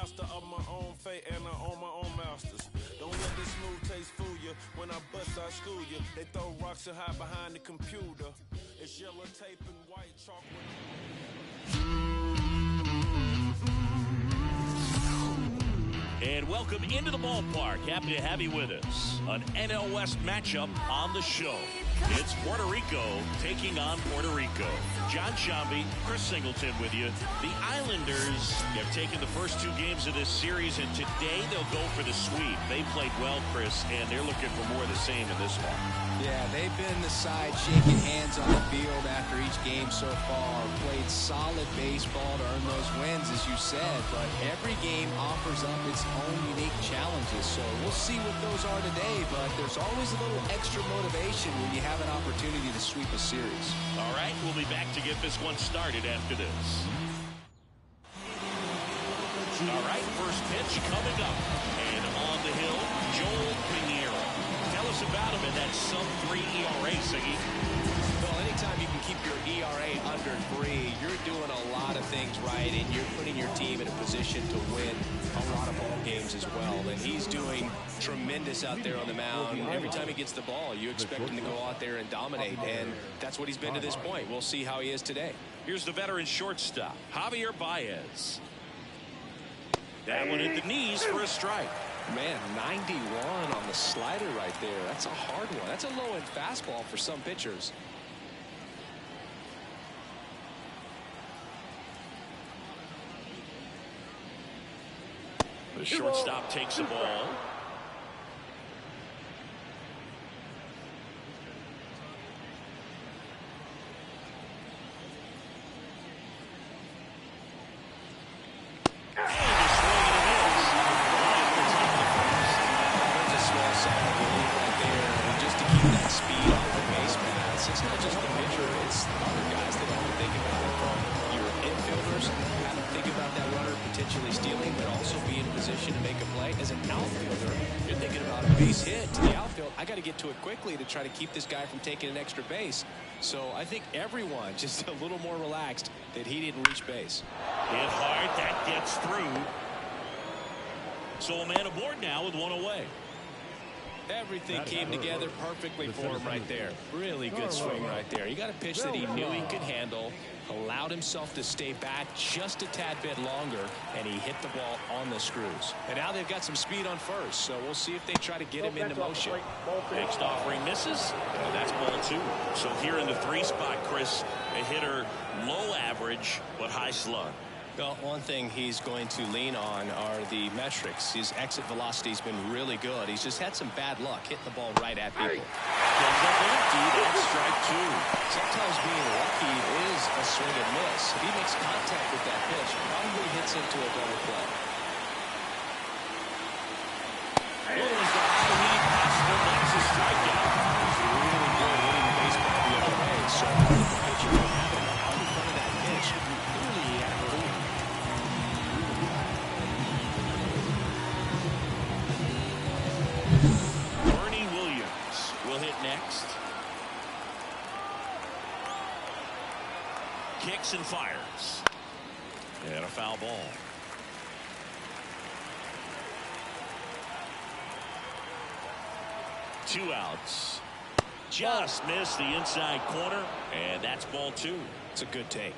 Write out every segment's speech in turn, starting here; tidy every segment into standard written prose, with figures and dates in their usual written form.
master of my own fate and I own my own masters. Don't let this smooth taste fool you. When I bust, I school you. They throw rocks and hide behind the computer. It's yellow tape and white chalk. And welcome into the ballpark. Happy to have you with us. An NL West matchup on the show. It's Puerto Rico taking on Puerto Rico. John Shambi, Chris Singleton with you. The Islanders have taken the first two games of this series, and today they'll go for the sweep. They played well, Chris, and they're looking for more of the same in this one. Yeah, they've been the side shaking hands on the field after each game so far. Played solid baseball to earn those wins, as you said, but every game offers up its own unique challenges. So we'll see what those are today, but there's always a little extra motivation when you have an opportunity to sweep a series. All right, we'll be back to get this one started after this. All right, first pitch coming up. And on the hill, Joel Cangrejero. Tell us about him in that sub-3 ERA, Siggy. Well, anytime you can keep your ERA under 3, you're doing a lot of things right, and you're putting your team in a position to win a lot of ball games as well. And he's doing tremendous out there on the mound. Every time he gets the ball, you expect him to go out there and dominate, and that's what he's been to this point. We'll see how he is today. Here's the veteran shortstop, Javier Baez. That one at the knees for a strike. Man, 91 on the slider right there. That's a hard one. That's a low-end fastball for some pitchers. The shortstop takes the ball. It's not just the pitcher, it's other guys that don't think about it. From your infielders, have to think about that runner potentially stealing, but also be in position to make a play. As an outfielder, you're thinking about a base hit to the outfield. I got to get to it quickly to try to keep this guy from taking an extra base. So I think everyone just a little more relaxed that he didn't reach base. Hit hard, that gets through. So a man aboard now with one away. Everything came together perfectly for him right there. Really good swing right there. He got a pitch that he knew he could handle, allowed himself to stay back just a tad bit longer, and he hit the ball on the screws. And now they've got some speed on first, so we'll see if they try to get him into motion. Next offering misses, and that's ball 2. So here in the 3 spot, Chris, a hitter low average but high slug. Well, one thing he's going to lean on are the metrics. His exit velocity's been really good. He's just had some bad luck hitting the ball right at people. That's strike 2. Sometimes being lucky is a swing and miss. If he makes contact with that pitch, probably hits into a double play. That's a strikeout. He's really good hitting the baseball the other way. So the pitcher will have him out in front of that pitch. Clearly, next. Kicks and fires. And a foul ball. Two outs. Just missed the inside corner, and that's ball 2. It's a good take.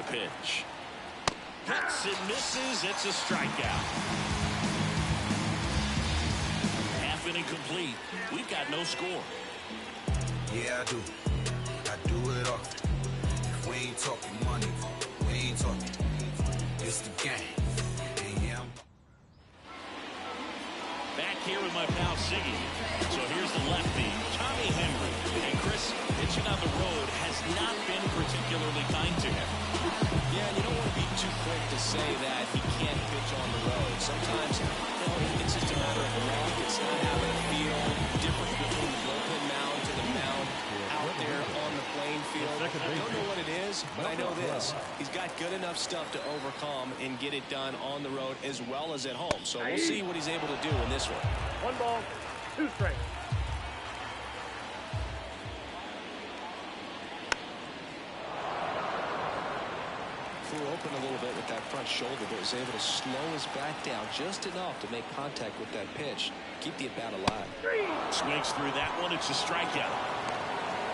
Pitch. Hits and misses. It's a strikeout. Half inning complete. We've got no score. Yeah, I do. I do it often. If we ain't talking money, we ain't talking. It's the game. And yeah, back here with my pal Siggy. So here's the lefty, Tommy Henry. And Chris, pitching on the road has not been particularly kind to him. Yeah, you don't want to be too quick to say that he can't pitch on the road. Sometimes, it's just a matter of luck. It's not having a feel different between the bullpen mound to the mound out there on the playing field. I don't know what it is, But I know this, he's got good enough stuff to overcome and get it done on the road as well as at home. So we'll see what he's able to do in this one. 1 ball, 2 strikes. Flew open a little bit with that front shoulder, but was able to slow his back down just enough to make contact with that pitch. Keep the at-bat alive. Swings through that one. It's a strikeout.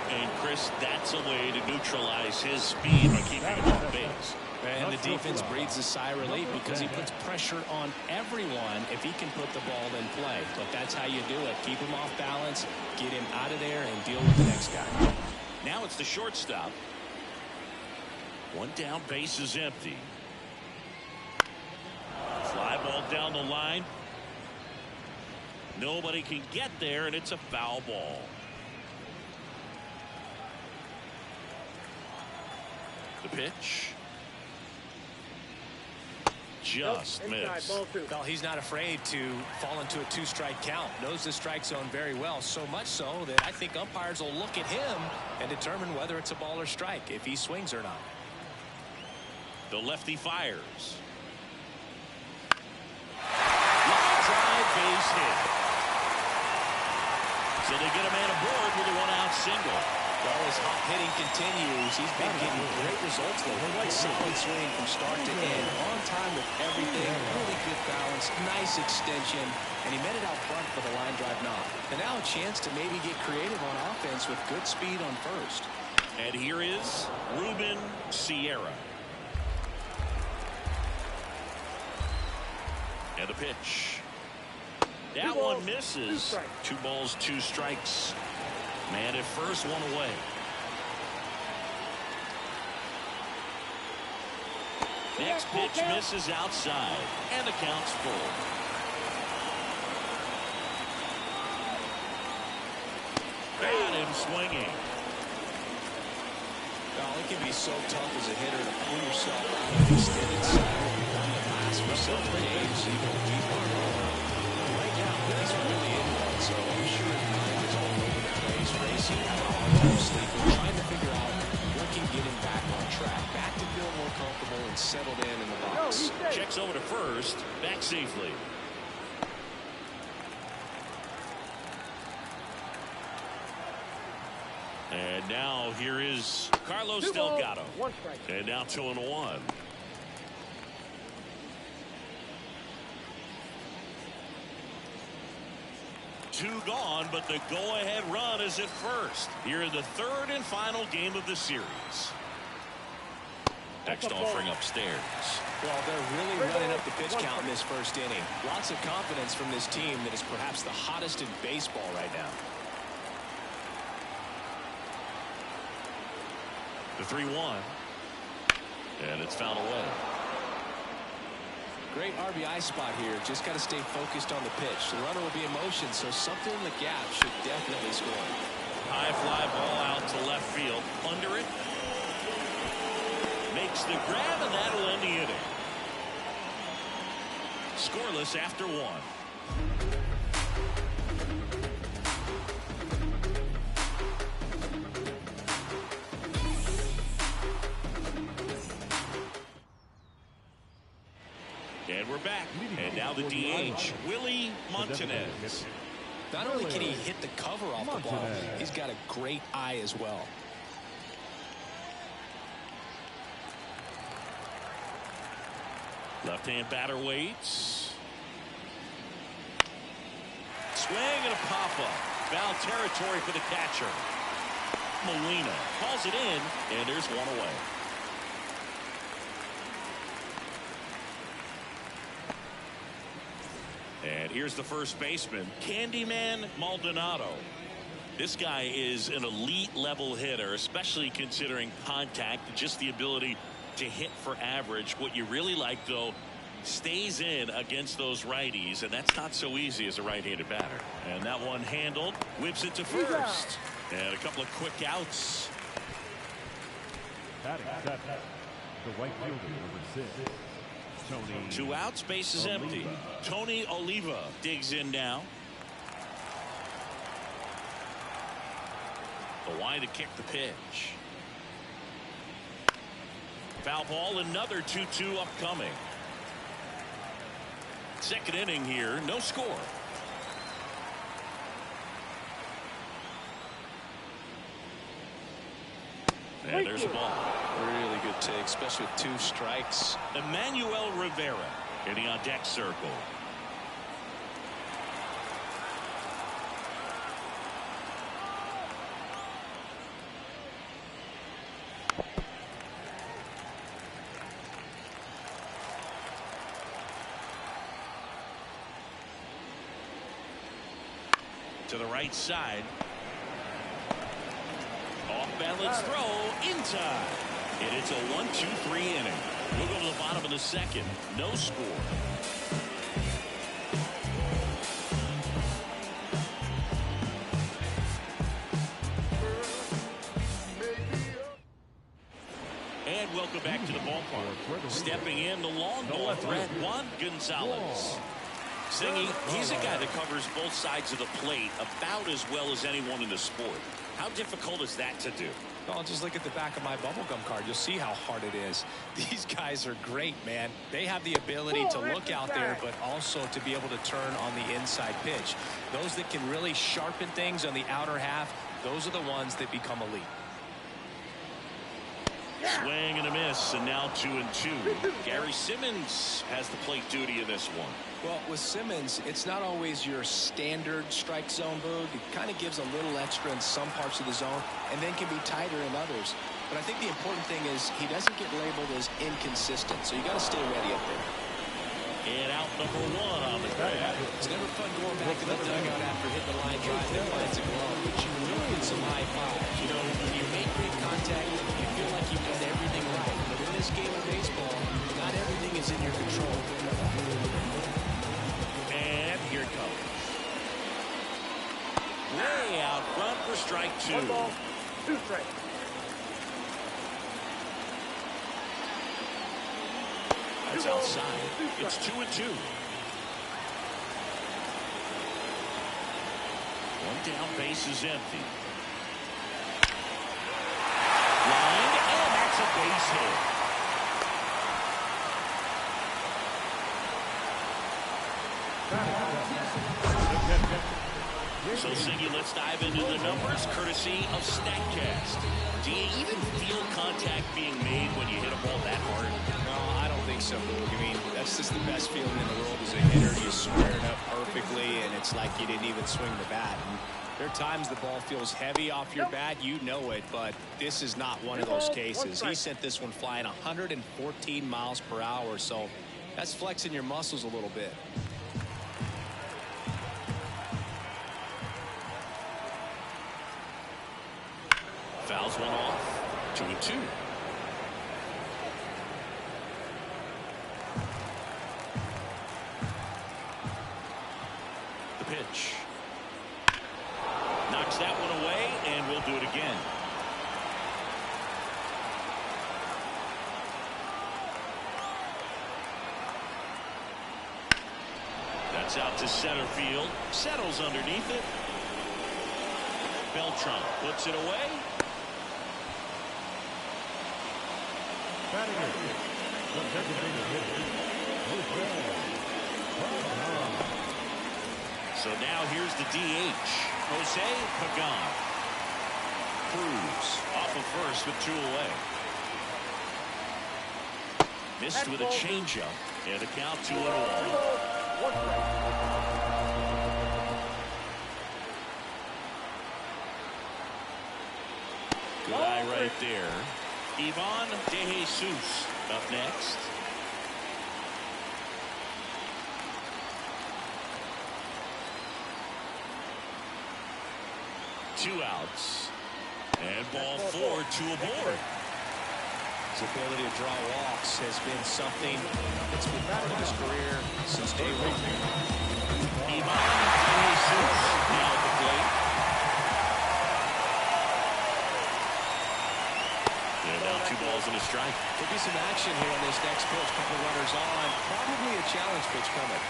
And, Chris, that's a way to neutralize his speed by keeping him on base. And the defense breathes a sigh of relief because he puts pressure on everyone if he can put the ball in play. But that's how you do it. Keep him off balance, get him out of there, and deal with the next guy. Now it's the shortstop. 1 down, base is empty. Fly ball down the line. Nobody can get there, and it's a foul ball. The pitch. Just missed. Well, he's not afraid to fall into a 2-strike count. Knows the strike zone very well, so much so that I think umpires will look at him and determine whether it's a ball or strike, if he swings or not. The lefty fires. Line drive, base hit. So they get a man aboard with a 1-out single. Well, his hot hitting continues. He's been getting great results lately. Solid swing from start to end. On time with everything. Really good balance. Nice extension. And he met it out front for the line drive knock. And now a chance to maybe get creative on offense with good speed on first. And here is Ruben Sierra. And the pitch. That one misses. 2 balls, 2 strikes. Man at first, 1 away. Next pitch misses outside. And the count's full. Got him swinging. Well, it can be so tough as a hitter to pull yourself out of an extended cycle. On the last for several games, you go deep on it. Right now, he's really in one, so I'm sure his mind is all over the place, racing, having a hard time sleeping, trying to figure out what can get him back on track, back to feel more comfortable and settled in the box. Checks over to first, back safely. And now here is Carlos Delgado. 1 strike. And now 2-1. Two gone, but the go-ahead run is at first. Here in the 3rd and final game of the series. Next offering upstairs. Well, they're really running up the pitch count in this first inning. Lots of confidence from this team that is perhaps the hottest in baseball right now. The 3-1. And it's fouled away. Great RBI spot here. Just got to stay focused on the pitch. The runner will be in motion, so something in the gap should definitely score. High fly ball out to left field. Under it. Makes the grab, and that'll end the inning. Scoreless after 1. And we're back. And now the DH, Willie Montanez. Not only can he hit the cover off the ball, he's got a great eye as well. Left-hand batter waits. Swing and a pop-up. Foul territory for the catcher. Molina calls it in, and there's 1 away. And here's the first baseman, Candyman Maldonado. This guy is an elite level hitter, especially considering contact and just the ability to hit for average. What you really like, though, stays in against those righties, and that's not so easy as a right-handed batter. And that one handled, whips it to first. And a couple of quick outs. Batting seventh, the right fielder, number 6. Tony 2 outs, base is empty. Tony Oliva digs in now. The wide to kick the pitch. Foul ball, another 2-2 upcoming. Second inning here, no score. And there's a ball. Really good take, especially with 2 strikes. Emmanuel Rivera hitting on deck circle. To the right side. Off balance throw in time. And it's a 1-2-3 inning. We'll go to the bottom of the second. No score. And welcome back to the ballpark. Stepping in the long ball threat, Juan Gonzalez. Singy, he's a guy that covers both sides of the plate about as well as anyone in the sport. How difficult is that to do? Well, just look at the back of my bubblegum card. You'll see how hard it is. These guys are great, man. They have the ability to look out there, but also to be able to turn on the inside pitch. Those that can really sharpen things on the outer half, those are the ones that become elite. Swing and a miss, and now 2-2. Gary Simmons has the plate duty in this one. Well, with Simmons, it's not always your standard strike zone, Boog. It kind of gives a little extra in some parts of the zone and then can be tighter in others. But I think the important thing is he doesn't get labeled as inconsistent, so you got to stay ready up there. And out number 1 on the grab. It's never fun going back to the dugout after hitting the line drive that finds a glove, but you will get some high fives. You know, when you make great contact, you feel like you've done everything right. But in this game of baseball, not everything is in your control. And here it comes. Way out front for strike 2. 1 ball, 2 strikes. That's outside. It's 2-2. One down, base is empty. Line, and that's a base hit. So, Siggy, let's dive into the numbers, courtesy of StatCast. Do you even feel contact being made when you hit a ball that hard? No, I don't think so, Boog. I mean, that's just the best feeling in the world as a hitter. You square it up perfectly, and it's like you didn't even swing the bat. And there are times the ball feels heavy off your bat. You know it, but this is not one of those cases. He sent this one flying 114 miles per hour, so that's flexing your muscles a little bit. Fouls one off. 2-2. The pitch. Knocks that one away, and we'll do it again. That's out to center field. Settles underneath it. Beltran puts it away. So now here's the DH, Jose Pagan. Cruz off of first with 2 away. Missed with a changeup, and a count 2-1. Good eye right there. Ivan De Jesus up next. Two outs. And ball 4, 2 aboard. His ability to draw walks has been something that's been part of his career since day 1. Ivan De Jesus now at the plate. And now 2 balls and a strike. There'll be some action here on this next pitch. Couple runners on. Probably a challenge pitch coming.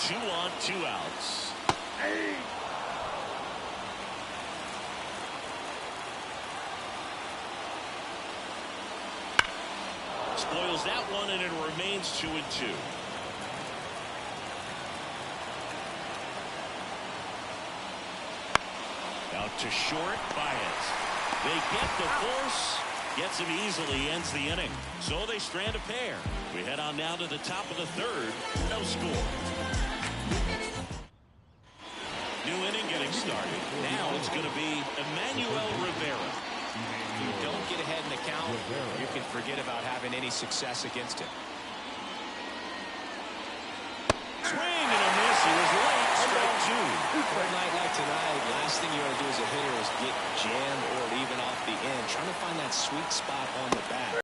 Two on, 2 outs. spoils that one, and it remains 2-2. Out to short, Baez. They get the force. Gets him easily, ends the inning. So they strand a pair. We head on now to the top of the third. No score. New inning getting started. Now it's going to be Emmanuel Rivera. If you don't get ahead in the count, you can forget about having any success against him. Swing and a miss. He was late. Strike two. For a night like tonight, last thing you want to do as a hitter is get jammed or even off the end. Trying to find that sweet spot on the bat.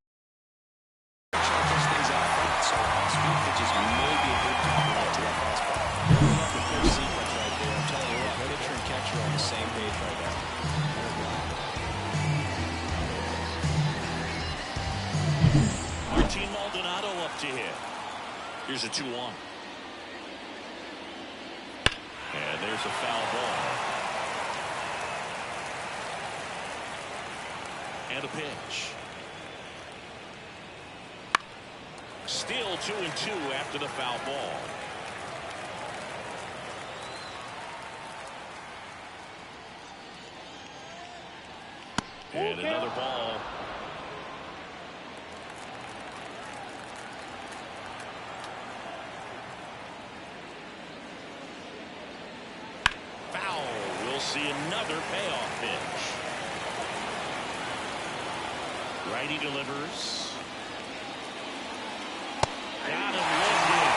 Trying to push things out front, so off-speed pitches may be a good compliment to that fastball. Really love the pitch sequence right there. I'm telling you what, pitcher and catcher are on the same page right now. Martin Maldonado up to hit. Here's a 2-1. And there's a foul ball. And a pitch. Still 2-2 after the foul ball. And another ball. Foul. We'll see another payoff pitch. Righty delivers. Got him lifted.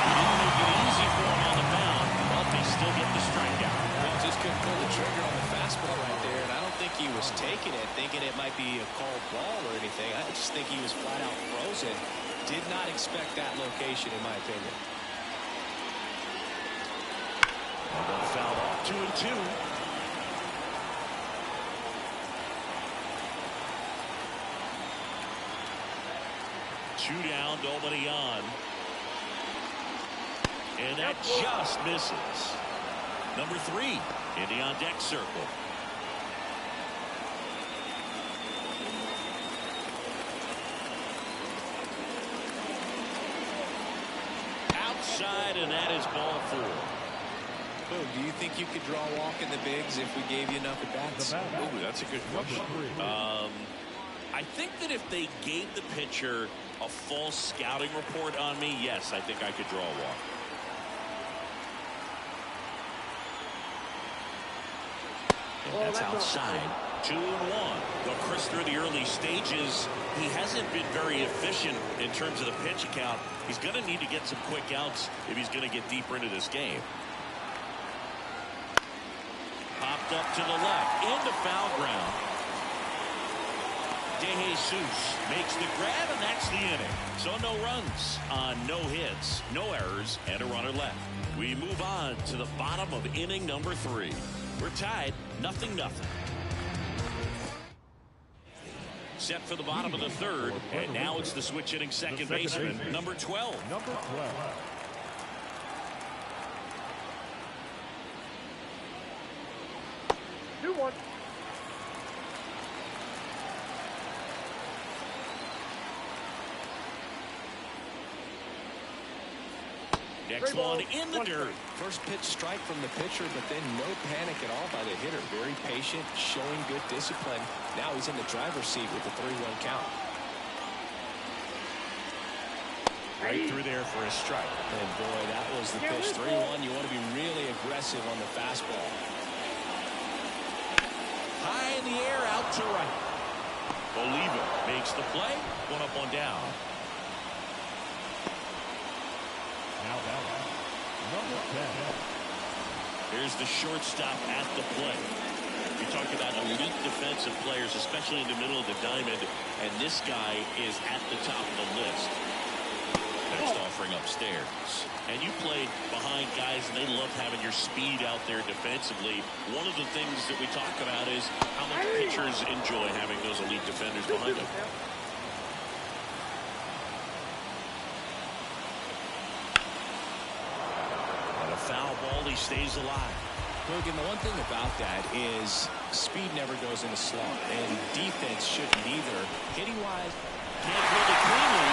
He didn't make it easy for him on the mound, but they still get the strikeout. Well, just couldn't pull the trigger on the fastball right there, and I don't think he was taking it, thinking it might be a called ball or anything. I just think he was flat out frozen. Did not expect that location, in my opinion. And then foul off. 2-2. Two down, nobody on. And that just misses. Number 3 in the on deck circle. Outside, and that is ball 4. Do you think you could draw a walk in the bigs if we gave you enough at bats? Ooh, that's a good question. I think that if they gave the pitcher a false scouting report on me, yes, I think I could draw a walk. And that's outside. 2-1. Well, Chris, through the early stages, he hasn't been very efficient in terms of the pitch count. He's going to need to get some quick outs if he's going to get deeper into this game. Popped up to the left, into foul ground. De Jesus makes the grab, and that's the inning. So no runs on no hits, no errors, and a runner left. We move on to the bottom of inning number 3. We're tied, 0-0. Set for the bottom of the third, and now it's the switch hitting second baseman, number 12. Number 12. 2-1. Next one in the dirt. First pitch strike from the pitcher, but then no panic at all by the hitter. Very patient, showing good discipline. Now he's in the driver's seat with the 3-1 count. Right through there for a strike. And boy, that was the pitch. 3-1. You want to be really aggressive on the fastball. High in the air, out to right. Oliva makes the play. 1 up, 1 down. Now that number 10. Here's the shortstop at the plate. You talk about elite defensive players, especially in the middle of the diamond, and this guy is at the top of the list. Next offering upstairs. And you played behind guys, and they love having your speed out there defensively. One of the things that we talk about is how much pitchers enjoy having those elite defenders behind them. On a foul ball, he stays alive. Look, and the one thing about that is speed never goes in a slump, and defense shouldn't either. Hitting-wise, can't hold it cleanly.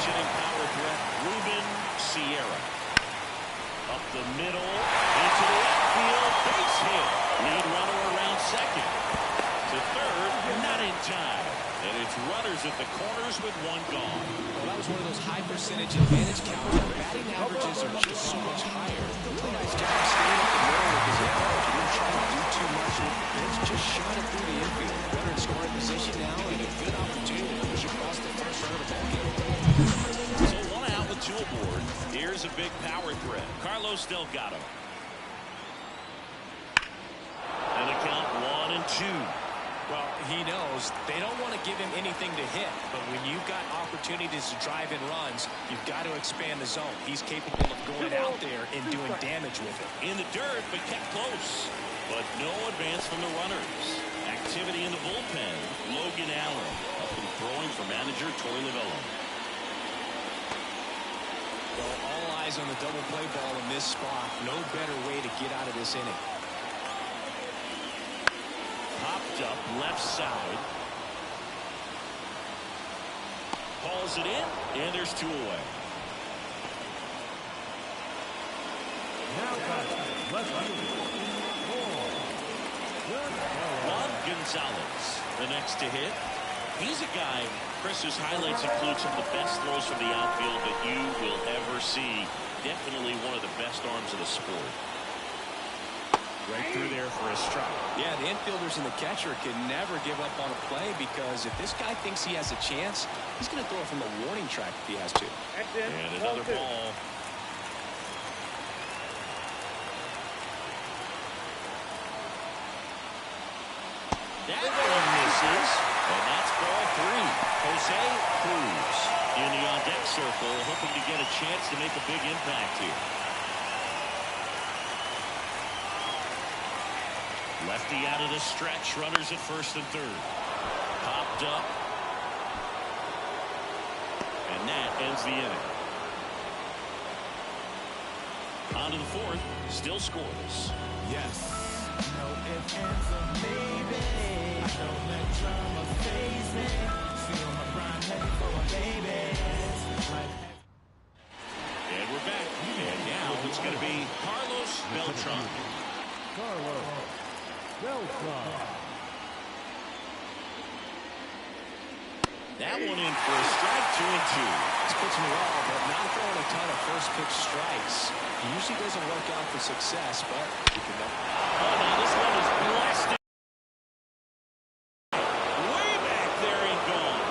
switch-hitting power threat, Ruben Sierra. Up the middle, into the outfield, base hit. Lead runner around second. To third, not in time. And it's runners at the corners with one gone. Well, that was one of those high percentage advantage counts. The batting averages are just so much higher. Really nice job staying up the middle with his approach. He didn't try to do too much with the pitch. Just shot it through the infield. Runner in scoring position now and a good opportunity to push across the first run of the ball game. So one out with two aboard. Here's a big power threat. Carlos Delgado. And a count 1-2. Well, he knows they don't want to give him anything to hit, but when you've got opportunities to drive in runs, you've got to expand the zone. He's capable of going out there and doing damage with it. In the dirt, but kept close. But no advance from the runners. Activity in the bullpen. Logan Allen up and throwing for manager Torey Lovullo. Well, all eyes on the double play ball in this spot. No better way to get out of this inning. Popped up left side. Hauls it in, and there's two away. Now left field. Juan Gonzalez, the next to hit. He's a guy, Chris's highlights include some of the best throws from the outfield that you will ever see. Definitely one of the best arms of the sport. Right through there for a strike. Yeah, the infielders and the catcher can never give up on a play because if this guy thinks he has a chance, he's going to throw it from the warning track if he has to. And another ball. That one misses, and that's ball three. Jose Cruz in the on-deck circle, hoping to get a chance to make a big impact here. Lefty out of the stretch, runners at first and third. Popped up. And that ends the inning. On to the fourth, still scoreless. Yes. No ifs, ands, or maybe. I don't let drama faze me. Feel my prime heading for my babies. And we're back. And now it's going to be Carlos Beltran. Carlos Beltran. That one in for a strike, 2-2. He's pitching well, but not throwing a ton of first pitch strikes. He usually doesn't work out for success, but he can never. Oh, now this one is blasted. Way back there and gone.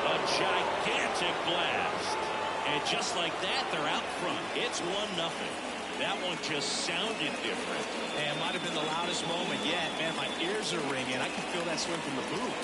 A gigantic blast. And just like that, they're out front. It's 1-0. That one just sounded different. And it might have been the loudest moment yet. Man, my ears are ringing. I can feel that swing from the booth.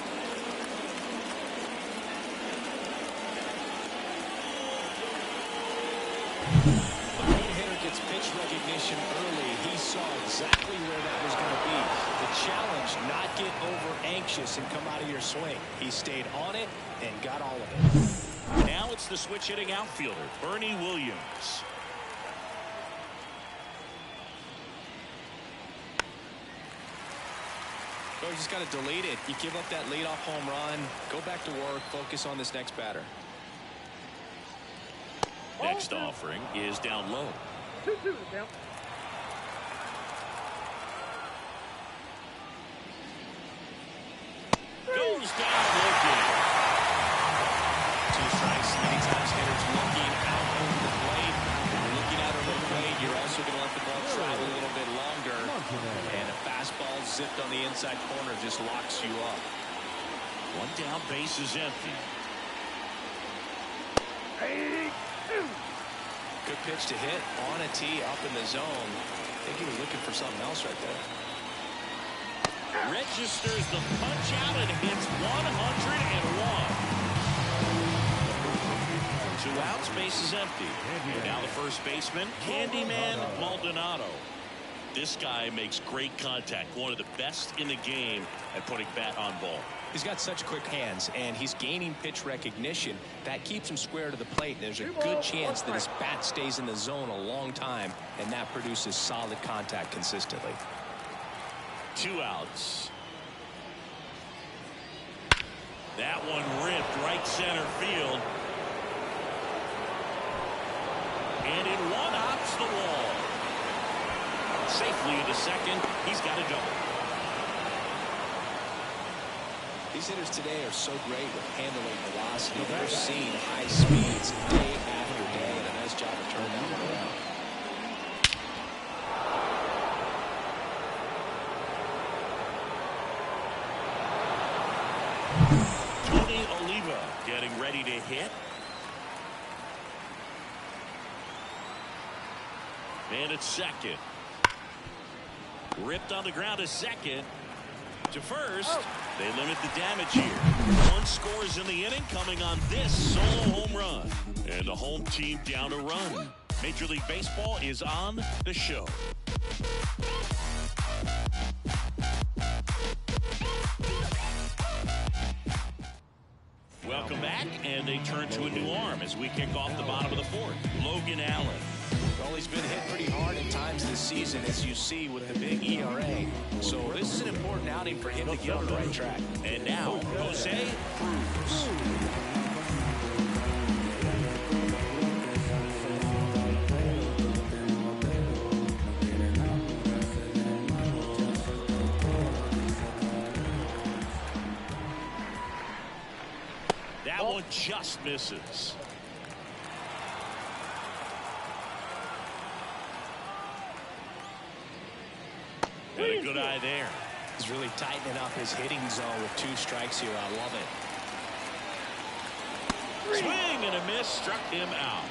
The right hitter gets pitch recognition early. He saw exactly where that was going to be. The challenge, not get over anxious and come out of your swing. He stayed on it and got all of it. Now it's the switch hitting outfielder, Bernie Williams. You just got to delete it. You give up that leadoff home run. Go back to work. Focus on this next batter. Next offering is down low. 2-2 now. Goes down looking. Two strikes. Many times hitters looking out over the plate. When you're looking out over the plate, you're also going to let the ball travel a little bit longer. And a fastball zipped on the inside corner just locks you up. One down, base is empty. Good pitch to hit on a tee up in the zone. I think he was looking for something else right there. Registers the punch out and hits 101. 2 outs, base is empty. And now the first baseman, Candyman Maldonado. This guy makes great contact. One of the best in the game at putting bat on ball. He's got such quick hands, and he's gaining pitch recognition. That keeps him square to the plate. There's a good chance that his bat stays in the zone a long time, and that produces solid contact consistently. 2 outs. That one ripped right center field. And it one-hops the wall. Safely into second. He's got a double. These hitters today are so great with handling velocity. They're seeing high speeds day after day, and a nice job of turning that one around. Tony Oliva getting ready to hit. And it's second. Ripped on the ground to second. To first. They limit the damage here. One scores in the inning coming on this solo home run. And the home team down a run. Major League Baseball is on the show. Welcome back, and they turn to a new arm as we kick off the bottom of the fourth. Logan Allen. Well, he's been hit pretty hard at times this season, as you see with the big ERA. So this is an important outing for him to get on the right track. And now, Jose Cruz. That one just misses. And a good eye there. He's really tightening up his hitting zone with 2 strikes here. I love it. Swing and a miss, struck him out.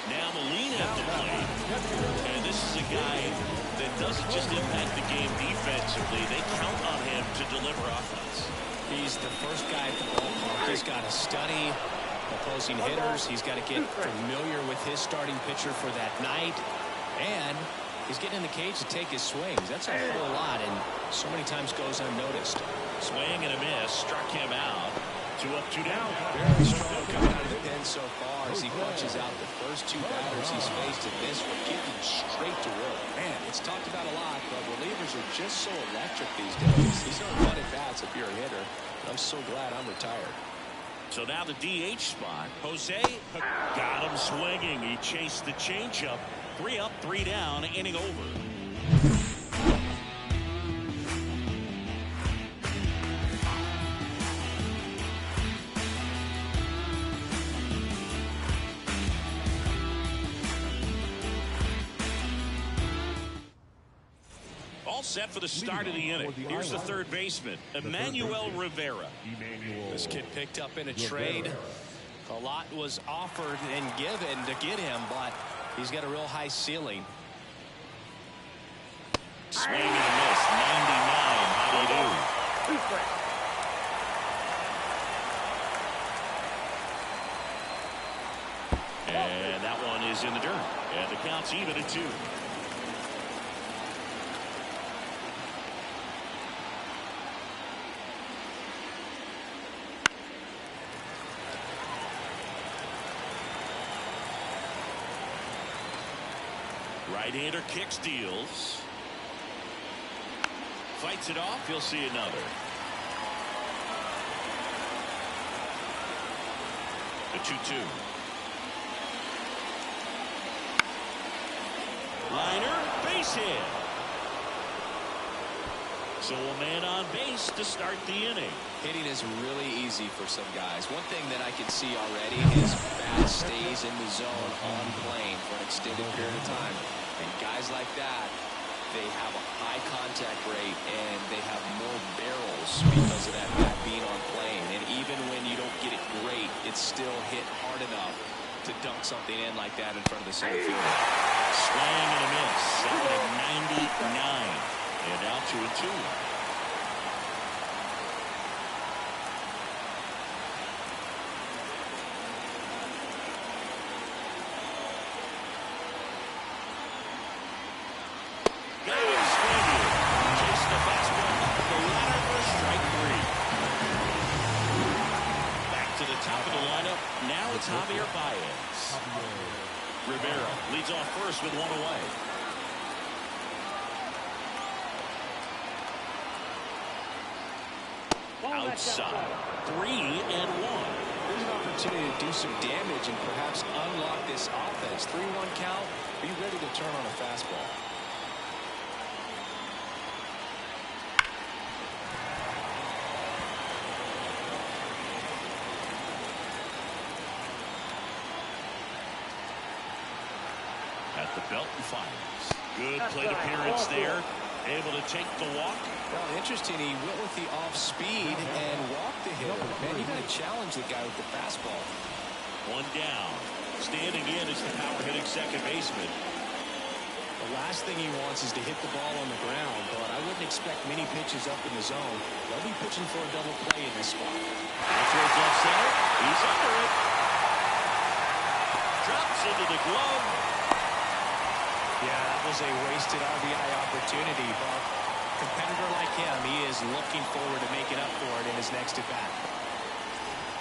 Now Molina at the plate. And this is a guy that doesn't just impact the game defensively. They count on him to deliver offense. He's the first guy at the ballpark. He's got to study opposing hitters. He's got to get familiar with his starting pitcher for that night. And he's getting in the cage to take his swings. That's a whole lot, and so many times goes unnoticed. Swing and a miss, struck him out. 2 up, 2 down. Very strong coming out of the pen so far as he punches out the first 2 batters he's faced in this one, getting straight to work. Man, it's talked about a lot, but relievers are just so electric these days. These aren't fun at bats if you're a hitter. I'm so glad I'm retired. So now the DH spot. Jose got him swinging. He chased the changeup. 3 up, 3 down, inning over. All set for the start of the inning. Here's the third baseman, Emmanuel Rivera. This kid picked up in a trade. A lot was offered and given to get him, but he's got a real high ceiling. Swing and a miss. 99. How do you do? And that one is in the dirt. And the count's even at 2. Right-hander kicks, deals. Fights it off. He'll see another. The 2-2. Liner, base hit. So a man on base to start the inning. Hitting is really easy for some guys. One thing that I can see already is bat stays in the zone on plane for an extended period of time. And guys like that, they have a high contact rate and they have more barrels because of that bat being on plane. And even when you don't get it great, it's still hit hard enough to dunk something in like that in front of the center fielder. Swing and a miss. 7-99. And now 2-2. Javier Baez. Rivera leads off first with 1 away. outside. 3-1. There's an opportunity to do some damage and perhaps unlock this offense. 3-1 count. Be ready to turn on a fastball. At the belt and fires. Good plate appearance there. Able to take the walk. Well, interesting. He went with the off speed and walked the hitter. Man, you got to challenge the guy with the fastball. 1 down. Standing in is the power-hitting second baseman. The last thing he wants is to hit the ball on the ground, but I wouldn't expect many pitches up in the zone. They'll be pitching for a double play in this spot. Throws off center. He's under it. Drops into the glove. Yeah, that was a wasted RBI opportunity, but a competitor like him, he is looking forward to making up for it in his next at-bat.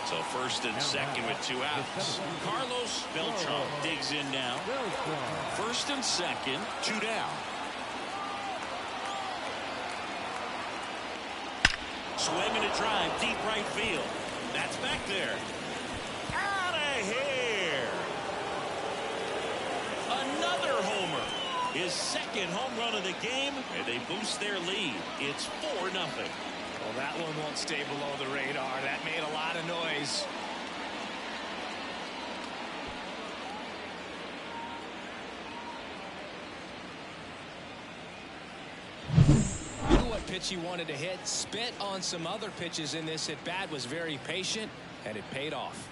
So first and second with 2 outs. Carlos Beltran digs in now. First and second, 2 down. Swing and a drive, deep right field. That's back there. Out of here. Another homer. His second home run of the game, and they boost their lead. It's 4-0. Well, that one won't stay below the radar. That made a lot of noise. Knew what pitch he wanted to hit. Spit on some other pitches in this at bat. Was very patient, and it paid off.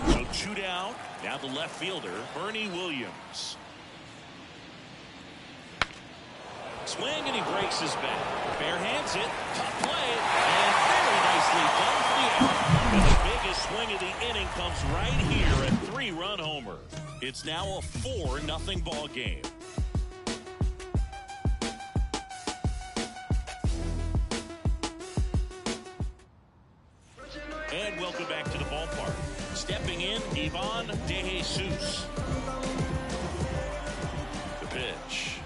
So 2 down. Now the left fielder, Bernie Williams. Swing and he breaks his back. Bare hands it. Tough play. And very nicely done for the out. And the biggest swing of the inning comes right here. A 3-run homer. It's now a 4-0 ball game. And welcome back to the ballpark. Stepping in, Ivan De Jesus. The pitch.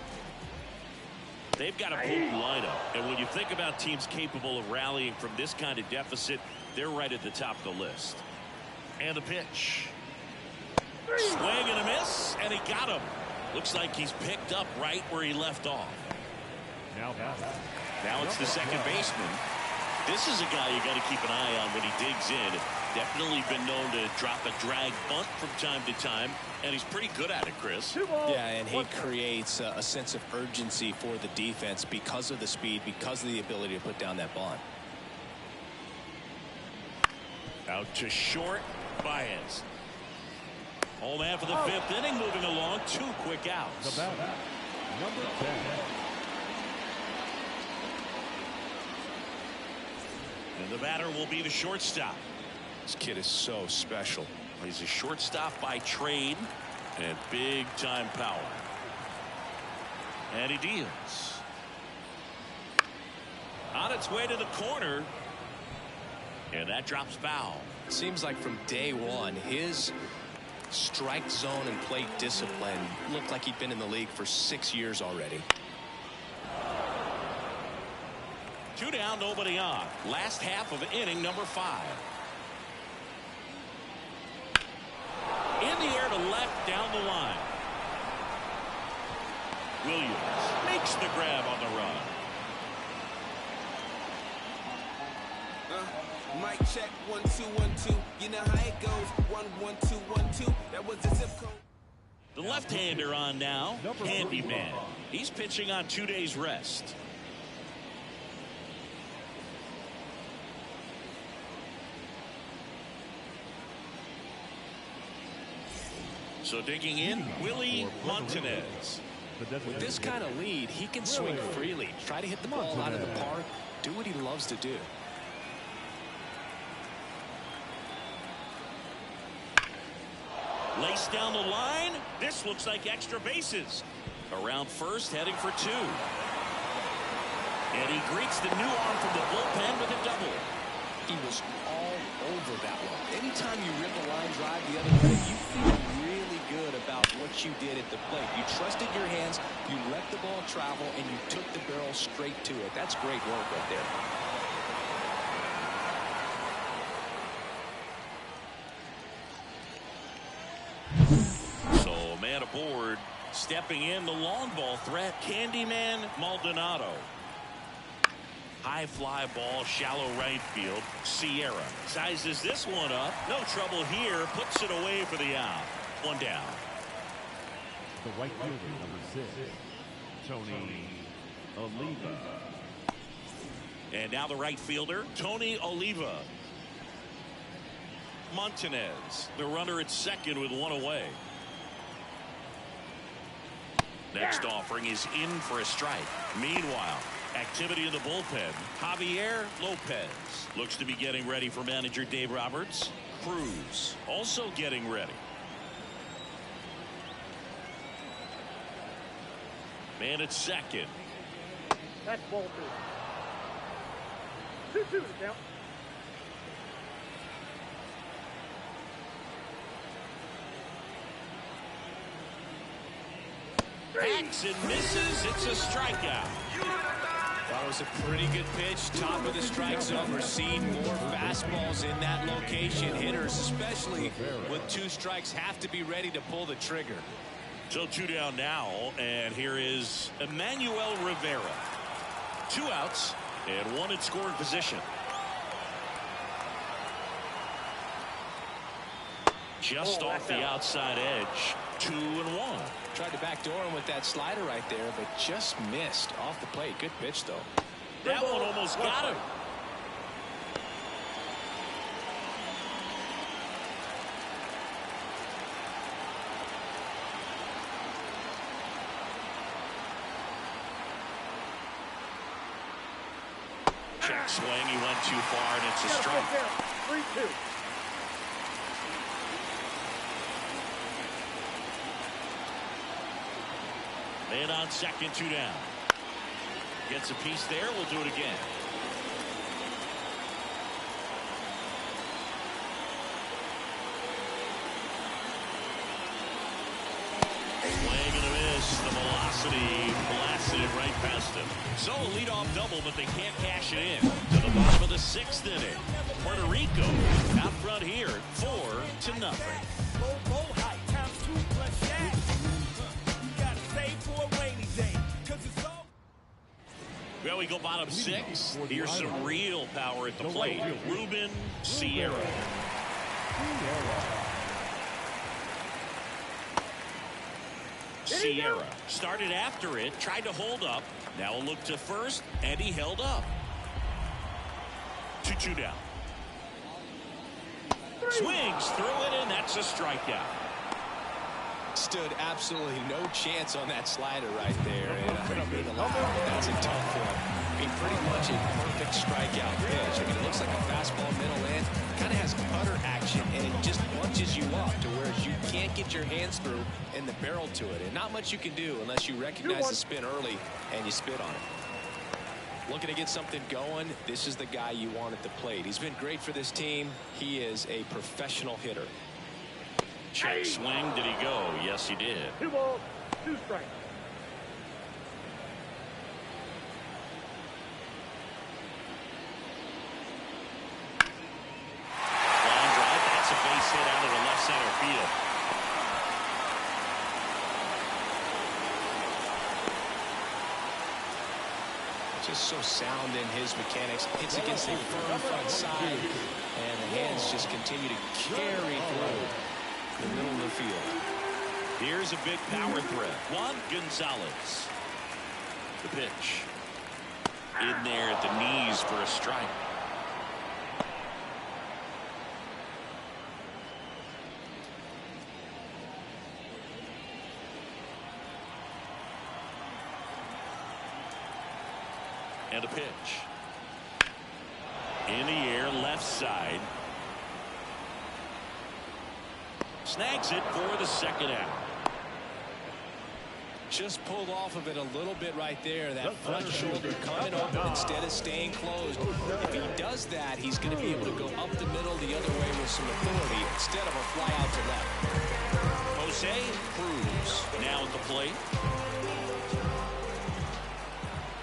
They've got a potent lineup. And when you think about teams capable of rallying from this kind of deficit, they're right at the top of the list. And the pitch. Swing and a miss, and he got him. Looks like he's picked up right where he left off. Now it's the second baseman. This is a guy you got to keep an eye on when he digs in. Definitely been known to drop a drag bunt from time to time, and he's pretty good at it, Chris. Yeah, and he creates a sense of urgency for the defense because of the speed, because of the ability to put down that bunt. Out to short, Mayaguez. Home half of the 5th inning, moving along. 2 quick outs. The batter, number 10. And the batter will be the shortstop. This kid is so special. He's a shortstop by trade and big time power. And he deals. On its way to the corner. And that drops foul. It seems like from day one, his strike zone and plate discipline looked like he'd been in the league for 6 years already. 2 down, nobody on. Last half of inning number 5. In the air to left, down the line. Williams makes the grab on the run. Mic check 1 2 1 2. You know how it goes. 1 1 2 1 2. That was the zip code. The left-hander on now. Handyman. He's pitching on 2 days rest. So digging in, Willie Montanez. With this kind of lead, he can swing freely. Try to hit the ball out of the park. Do what he loves to do. Laced down the line. This looks like extra bases. Around first, heading for 2. And he greets the new arm from the bullpen with a double. He was all over that one. And anytime you rip a line drive the other way, you feel really good about what you did at the plate. You trusted your hands, you let the ball travel, and you took the barrel straight to it. That's great work right there. So a man aboard. Stepping in, the long ball threat, Candyman Maldonado. High fly ball, shallow right field. Sierra sizes this one up. No trouble here. Puts it away for the out. One down. The right fielder, number 6, Tony Oliva. And now the right fielder, Tony Oliva. Montanez, the runner at second with one away. Next offering is in for a strike. Meanwhile, activity in the bullpen. Javier Lopez looks to be getting ready for manager Dave Roberts. Cruz also getting ready. Man at second. That's ball 2. 2-2 count. Hacks and misses. It's a strikeout. That was a pretty good pitch. Top of the strike zone. We're seeing more fastballs in that location. Hitters, especially with 2 strikes, have to be ready to pull the trigger. So 2 down now, and here is Emmanuel Rivera. 2 outs and 1 in scoring position. Just off the outside edge. 2-1. Tried to backdoor him with that slider right there, but just missed off the plate. Good pitch, though. That one almost got him. Check swing. He went too far, and it's a strike. 3-2. Man on second, 2 down. Gets a piece there. We'll do it again. Swing and a miss. The velocity blasted it right past him. So a leadoff double, but they can't cash it in. To the bottom of the 6th inning. Puerto Rico out front here, 4-0. Well, we go bottom 6. Here's some real power at the plate. Ruben Sierra. Sierra started after it, tried to hold up. Now a look to first, and he held up. 2-2 down. Swings through it, and that's a strikeout. Stood absolutely no chance on that slider right there, and I don't mean to laugh, but that's a tough one. I mean, pretty much a perfect strikeout pitch. I mean, it looks like a fastball middle in, kind of has cutter action, and it just bunches you up to where you can't get your hands through and the barrel to it, and not much you can do unless you recognize the spin early and you spit on it. Looking to get something going, this is the guy you want at the plate. He's been great for this team. He is a professional hitter. Check swing. Did he go? Yes, he did. 2 balls, 2 strikes. Line drive. That's a base hit out of the left center field. Just so sound in his mechanics. Hits against a firm front side, and the hands just continue to carry through the middle of the field. Here's a big power threat. Juan Gonzalez. The pitch. In there at the knees for a strike. And a pitch. In the air, left side. Snags it for the 2nd out. Just pulled off of it a little bit right there. That front shoulder coming open instead of staying closed. If he does that, he's going to be able to go up the middle the other way with some authority instead of a fly out to left. Jose Cruz now at the plate.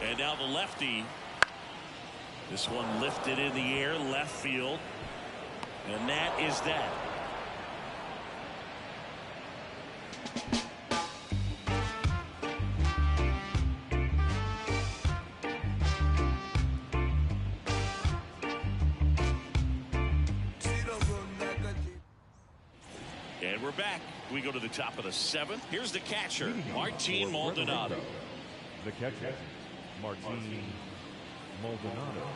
And now the lefty. This one lifted in the air, left field. And that is that. And we're back. We go to the top of the 7th. Here's the catcher, Martin Maldonado. The catcher, Martin Maldonado.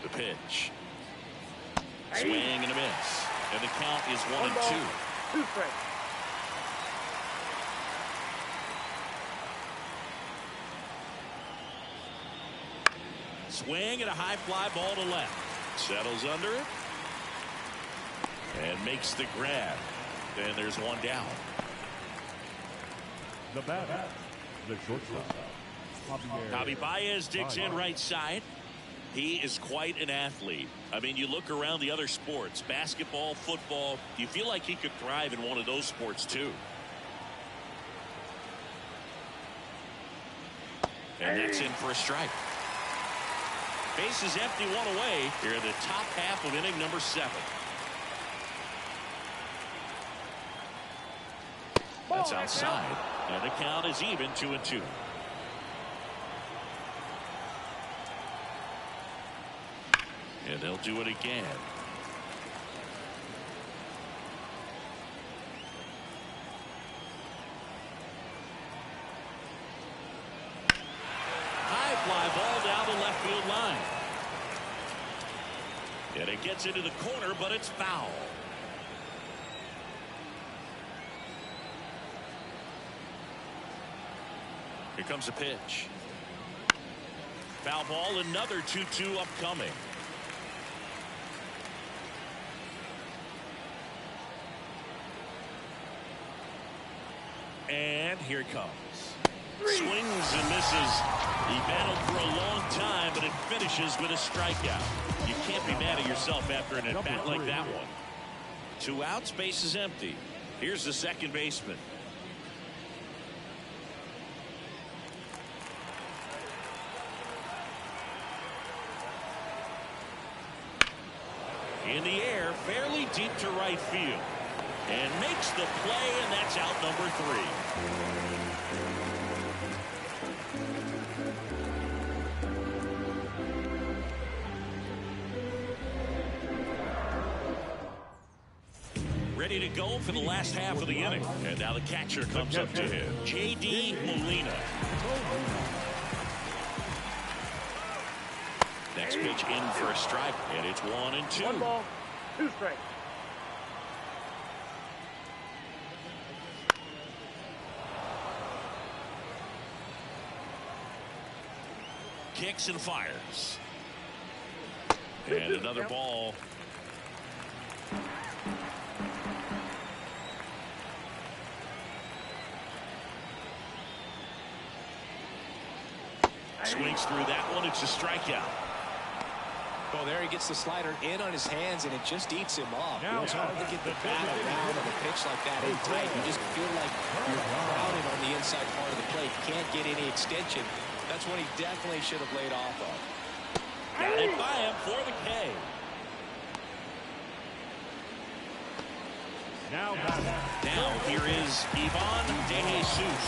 The pitch. Swing and a miss. And the count is 1-2. 2 strikes. Swing and a high fly ball to left. Settles under it. And makes the grab. Then there's one down. The batter, the shortstop, Javi Baez digs in right side. He is quite an athlete. I mean, you look around the other sports, basketball, football, you feel like he could thrive in one of those sports too. And that's in for a strike. Base is empty, 1 away here in the top half of inning number 7. That's outside. And the count is even, 2-2. And they'll do it again. High fly ball down the left field line. And it gets into the corner, but it's foul. Here comes a pitch. Foul ball, another 2-2 upcoming. And here it comes. Swings and misses. He battled for a long time, but it finishes with a strikeout. You can't be mad at yourself after an at-bat like that one. 2 outs, base is empty. Here's the second baseman. In the air, fairly deep to right field. And makes the play, and that's out number 3. Ready to go for the last half of the inning. And now the catcher comes up to him. J.D. Molina. Next pitch in for a strike, and it's 1-2. 1 ball, 2 strikes. Kicks and fires. And another ball. Swings through that one. It's a strikeout. Well, there he gets the slider in on his hands, and it just eats him off. It's hard to get the bat around on a pitch like that in tight. You just feel like you're crowded on the inside part of the plate. You can't get any extension. That's what he definitely should have laid off of. Got it by him for the K. Now here is Ivan De Jesus.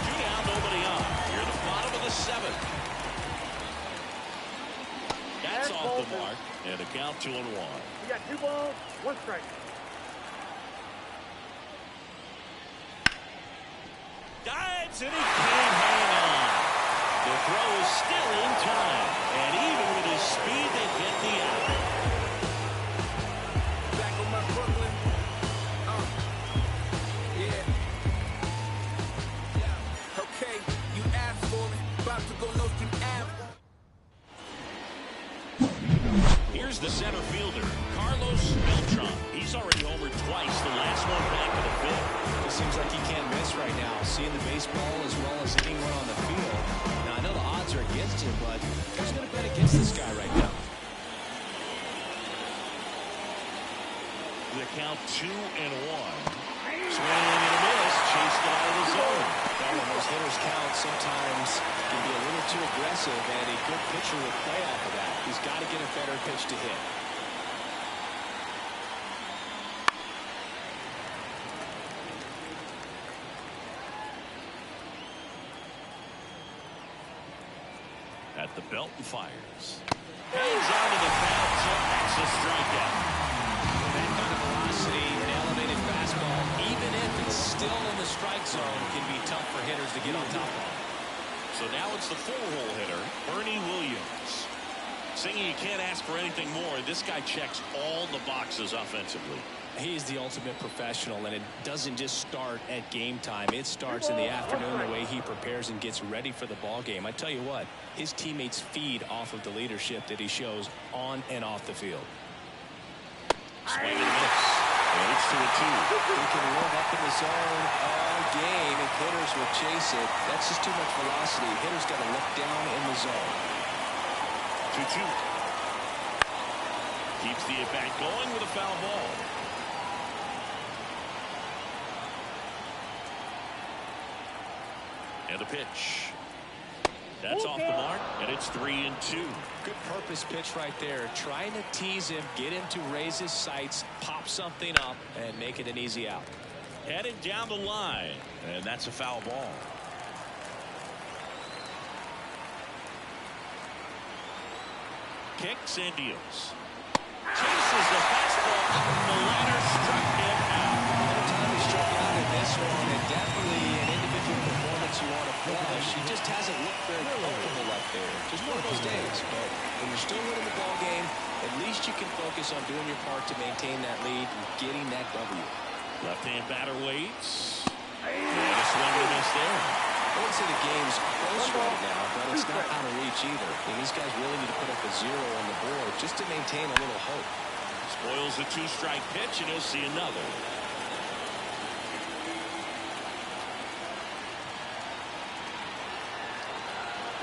2 down, nobody on. Here at the bottom of the 7th. That's off the mark, and a count 2-1. You got 2 balls, 1 strike. Dives, and he can't hang on. The throw is still in time, and even with his speed, they get the out. Back on my Brooklyn. Yeah. Okay, you asked for it. About to go no stream. Here's the center fielder, Carlos Beltran. He's already homered twice, the last one back in the fifth. It seems like he can't miss right now, seeing the baseball as well as hitting one on the field. Now, I know the odds are against him, but who's going to bet against this guy right now? The count 2-1. Swing and a miss. Chased it out of the zone. Well, when those hitters count, sometimes can be a little too aggressive, and a good pitcher will play off of that. He's got to get a better pitch to hit. At the belt and fires. Hangs on to the foul tip. That's a strikeout. That kind of velocity, an elevated fastball, even if it's still in the strike zone, can be tough for hitters to get on top of. So now it's the 4-hole hitter, Bernie Williams. Singing, you can't ask for anything more. This guy checks all the boxes offensively. He's the ultimate professional, and it doesn't just start at game time. It starts in the afternoon, the way he prepares and gets ready for the ball game. I tell you what, his teammates feed off of the leadership that he shows on and off the field. Swing and a miss. And it's 2-2. He can live up in the zone all game if hitters will chase it. That's just too much velocity. Hitters got to look down in the zone. 2-2. Keeps the at-bat going with a foul ball. And the pitch. That's off the mark, and it's 3-2. Good purpose pitch right there. Trying to tease him, get him to raise his sights, pop something up, and make it an easy out. Headed down the line, and that's a foul ball. Kicks Indios. Chases the fastball up the ladder, struck him out. Every time he struck out in this one, and definitely an individual performance you want to flush. He just hasn't looked very comfortable up there. Just one of those days. But when you're still winning the ball game, at least you can focus on doing your part to maintain that lead and getting that W. Left-hand batter waits. And a swing and a miss there. I wouldn't say the game's close right now, but it's not out of reach either. And these guys really need to put up a 0 on the board just to maintain a little hope. Spoils a 2-strike pitch, and he'll see another.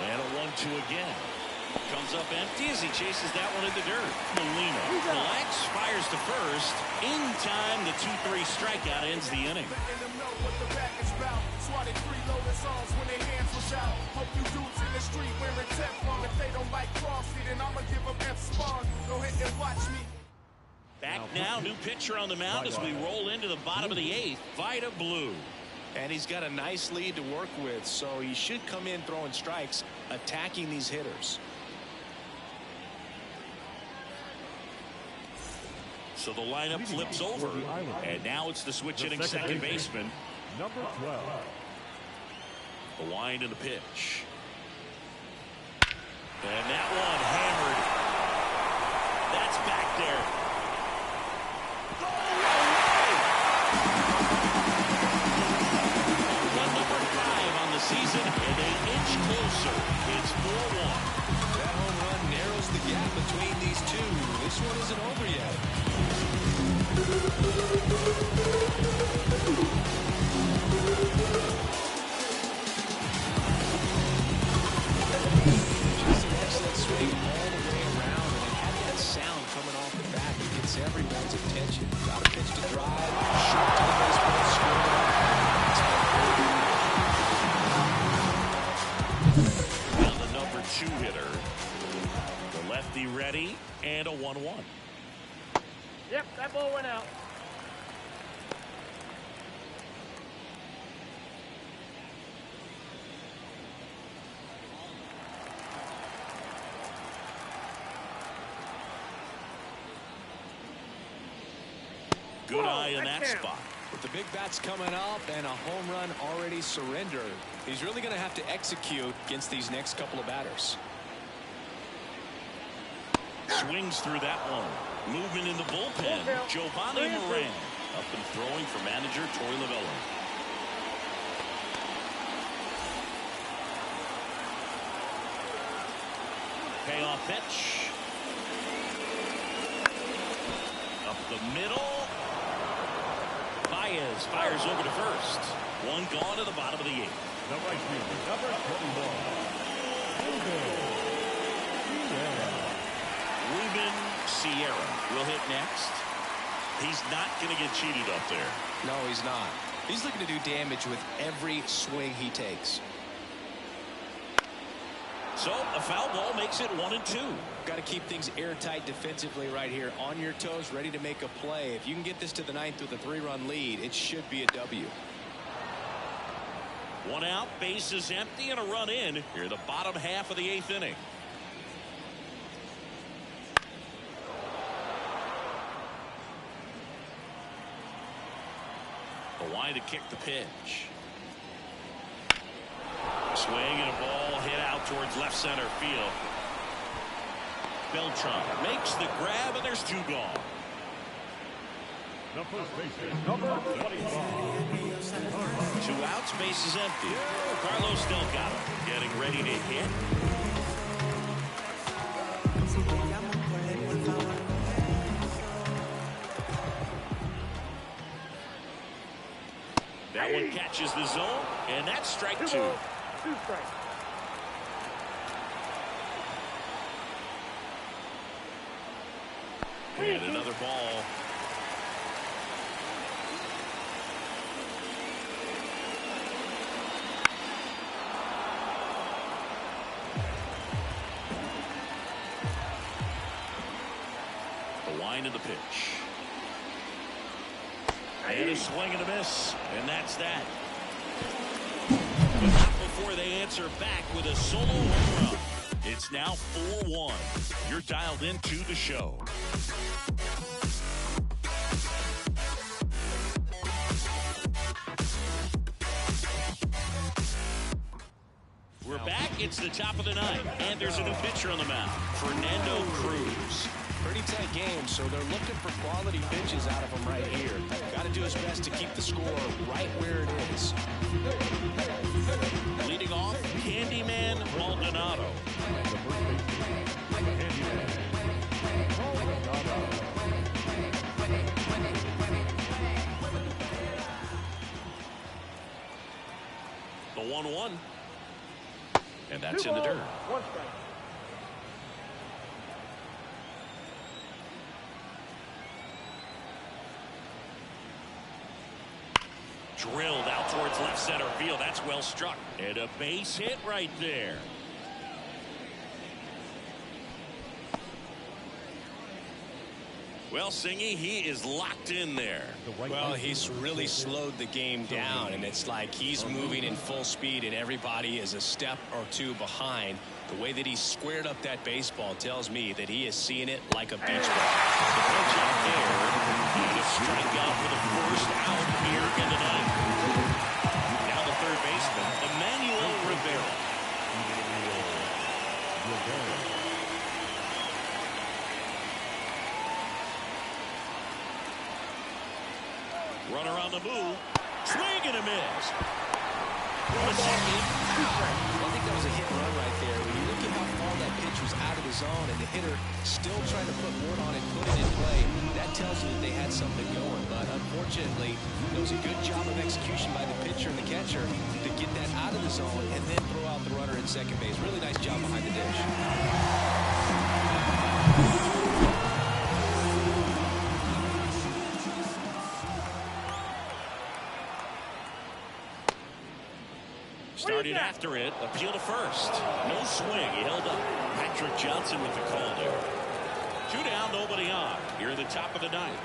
And a 1-2 again. Comes up empty as he chases that one in the dirt. Molina collects, fires to first. In time, the 2-3 strikeout ends the inning. Back now, new pitcher on the mound as we roll into the bottom of the 8th. Vida Blue. And he's got a nice lead to work with, so he should come in throwing strikes, attacking these hitters. So the lineup flips over, and now it's the switch-hitting second baseman. Number 12. The wind and the pitch. And that one hammered. That's back there. Run number 5 on the season, and an inch closer. It's 4-1. That home run narrows the gap between these two. This one isn't over yet. Just an excellent swing all the way around, and it had that sound coming off the bat that gets everyone's attention. Got a pitch to drive, short to the baseball, score. Now the number 2 hitter. The lefty ready, and a 1-1. Yep, that ball went out. Good eye in that spot. With the big bats coming up and a home run already surrendered, he's really going to have to execute against these next couple of batters. Swings through that one. Movement in the bullpen. Giovanni Moran up and throwing for manager Torey Lovullo. Payoff pitch. the middle. Mayaguez fires over to first. One gone to the bottom of the 8th. The right fielder, number 21. Ruben Sierra will hit next. He's not going to get cheated up there. No, he's not. He's looking to do damage with every swing he takes. So a foul ball makes it 1-2. Got to keep things airtight defensively right here. On your toes, ready to make a play. If you can get this to the 9th with a 3-run lead, it should be a W. One out, bases empty, and a run in. Here, the bottom half of the 8th inning. The line to kick the pitch. Swing and a ball hit out towards left center field. Beltran makes the grab, and there's 2 gone. The first baseman, number 25. 2 outs, bases empty. Carlos Delgado getting ready to hit. That one catches the zone, and that's strike 2. 2 strikes. And another ball. The line of the pitch. And a swing and a miss, and that's that. But not before they answer back with a solo home run. It's now 4-1. You're dialed into the show. We're back. It's the top of the 9th, and there's a new pitcher on the mound, Fernando Cruz. Pretty tight game, so they're looking for quality pitches out of him right here. Got to do his best to keep the score right where it is. Leading off, Candyman Maldonado. The 1-1. And that's in the dirt. 1 strike. Drilled out towards left center field. That's well struck. And a base hit right there. Well, Singy, he is locked in there. Well, he's really slowed the game down, and it's like he's moving in full speed, and everybody is a step or 2 behind. The way that he squared up that baseball tells me that he is seeing it like a beach ball. The pitch out there. And a strikeout for the first out here in the 9th. Now the third baseman, Emmanuel Rivera. Runner on the move. Swing and a miss. From a second. I think that was a hit and run right there. When you look at how far that pitch was out of the zone and the hitter still trying to put wood on it, put it in play, that tells you that they had something going. But unfortunately, it was a good job of execution by the pitcher and the catcher to get that out of the zone and then throw out the runner at second base. Really nice job behind the dish. Started after it, appeal to first. No swing, he held up. Patrick Johnson with the call there. 2 down, nobody on. Here at the top of the 9th.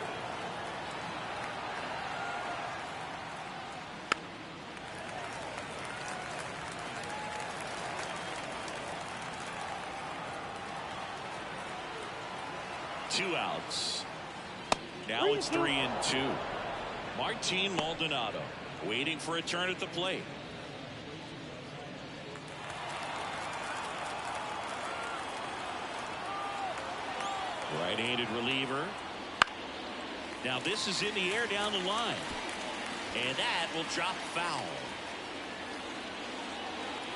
Two outs. Now it's 3-2. Martin Maldonado waiting for a turn at the plate. Right-handed reliever. Now this is in the air down the line. And that will drop foul.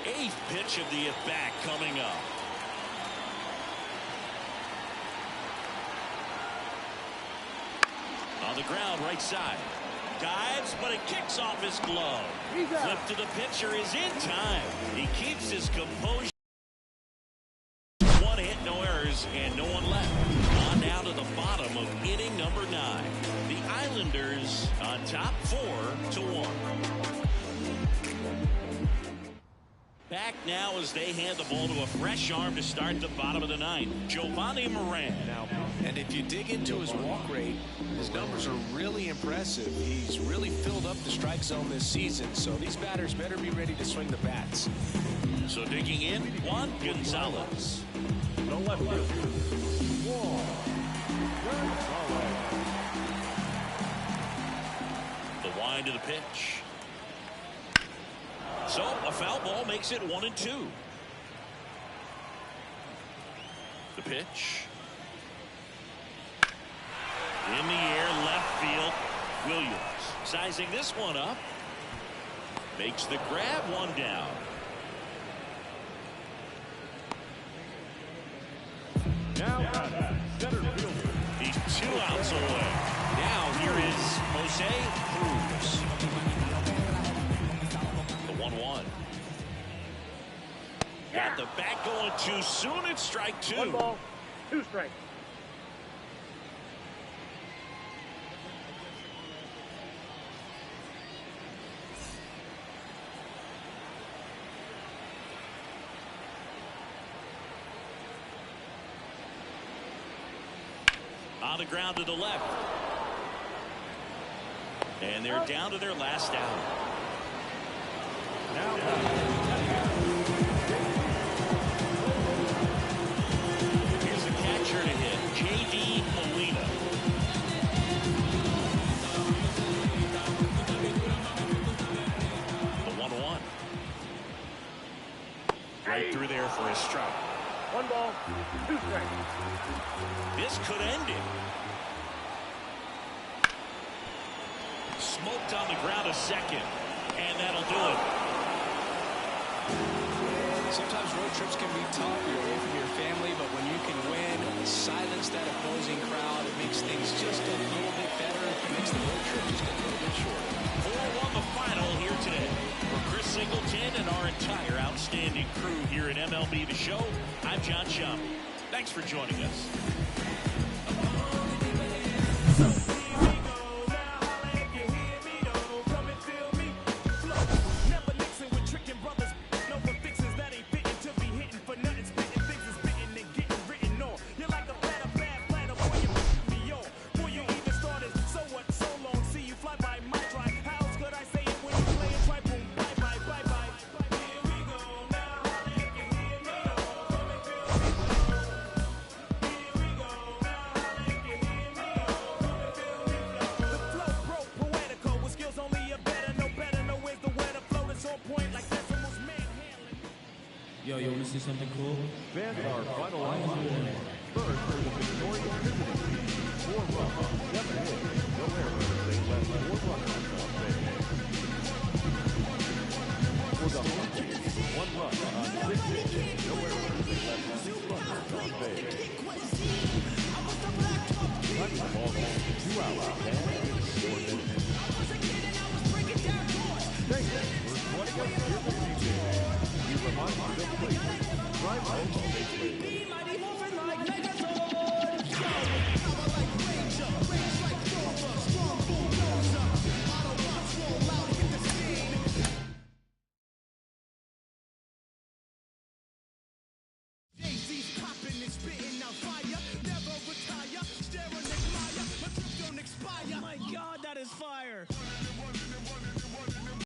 8th pitch of the at-bat coming up. On the ground, right side. Dives, but it kicks off his glove. Flip to the pitcher is in time. He keeps his composure. One hit, no errors, and no one left. On now to the bottom of inning number 9. The Islanders on top 4-1. Back now as they hand the ball to a fresh arm to start the bottom of the 9th. Giovanni Moran. And if you dig into his walk rate, his numbers are really impressive. He's really filled up the strike zone this season, so these batters better be ready to swing the bats. So digging in, Juan Gonzalez. The left fielder, The wind to the pitch. So a foul ball makes it 1-2. The pitch. In the air, left field. Williams sizing this one up. Makes the grab, one down. now center fielder. He's 2 outs away. Now here is Jose Cruz. The 1-1. Got the bat going too soon. It's strike 2. 1 ball, 2 strikes. On the ground to the left. And they're down to their last out. Now Here's the catcher to hit, J.D. Molina. The 1-1. Right through there for a strike. 1 ball, 2 strikes. This could end it. Smoked on the ground a second. And that'll do it. Sometimes road trips can be tough. You're away from your family, but when you can win, silence that opposing crowd, it makes things just a little bit better. It makes the road trip just a little bit shorter. 4-1 the final here today. For Chris Singleton and our entire outstanding crew here at MLB The Show, I'm John Shambi. Thanks for joining us. Yo, you want to see something cool? fans are finalizing. First, for the victorious visiting team, 4 runs, 7 hits, no errors. They left 4 runners on base. For the home team, 1 run on 6 hits, no errors. They left 6 runners on base. Running the ball game, 2 hours and 4 minutes. Thank you for joining us here this evening. We remind you to please drive home safely. Jay-Z's popping and spitting out fire, never retire.